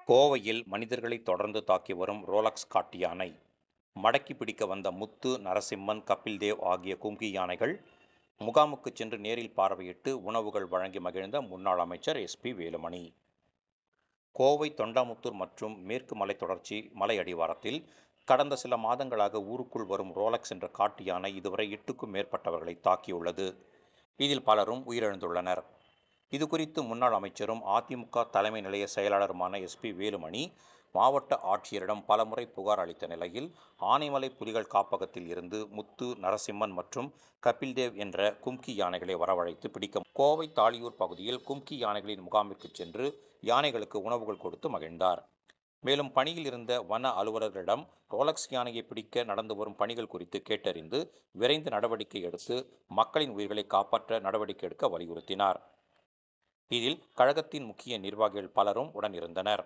கோவையில் மனிதர்களை தொடர்ந்து தாக்கி வரும் ரோலக்ஸ் காட்டு யானை. மடக்கி பிடிக்க வந்த முத்து, நரசிம்மன், கபில்தேவ் ஆகிய கும்கி யானைகள் முகாமுக்கு சென்று நேரில் பார்வையிட்டு உணவுகள் வழங்கி மகிழ்ந்த முன்னாள் அமைச்சர் எஸ்.பி. வேலுமணி. கோவை தொண்டாமுத்தூர் மற்றும் மேற்கு மலைத்தொடர்ச்சி மலை அடிவாரத்தில் கடந்த சில மாதங்களாக ஊருக்குள் வரும் ரோலக்ஸ் என்ற காட்டு யானை இதுவரை 8க்கும் மேற்பட்டவர்களை தாக்கியுள்ளது. இதில் பலரும் உயிரிழந்துள்ளனர். இதுகுறித்து முன்னாள் அமைச்சரும் அதிமுக தலைமை நிலைய செயலாளருமான எஸ்.பி. வேலுமணி மாவட்ட ஆட்சியரிடம் பலமுறை புகார் அளித்த நிலையில் ஆனைமலை புலிகள் காப்பகத்தில் இருந்து முத்து, நரசிம்மன் மற்றும் கபில்தேவ் என்ற கும்கி யானைகளை வரவழைத்து பிடிக்க கோவை தாளியூர் பகுதியில் கும்கி யானைகளின் முகாமிற்கு சென்று யானைகளுக்கு உணவுகள் கொடுத்து மகிழ்ந்தார். மேலும் பணியில் இருந்த வன அலுவலர்களிடம் ரோலக்ஸ் யானையை பிடிக்க நடந்து வரும் பணிகள் குறித்து கேட்டறிந்து விரைந்து நடவடிக்கை எடுத்து மக்களின் உயிர்களை காப்பாற்ற நடவடிக்கை எடுக்க வலியுறுத்தினார். இதில் கழகத்தின் முக்கிய நிர்வாகிகள் பலரும் உடனிருந்தனர்.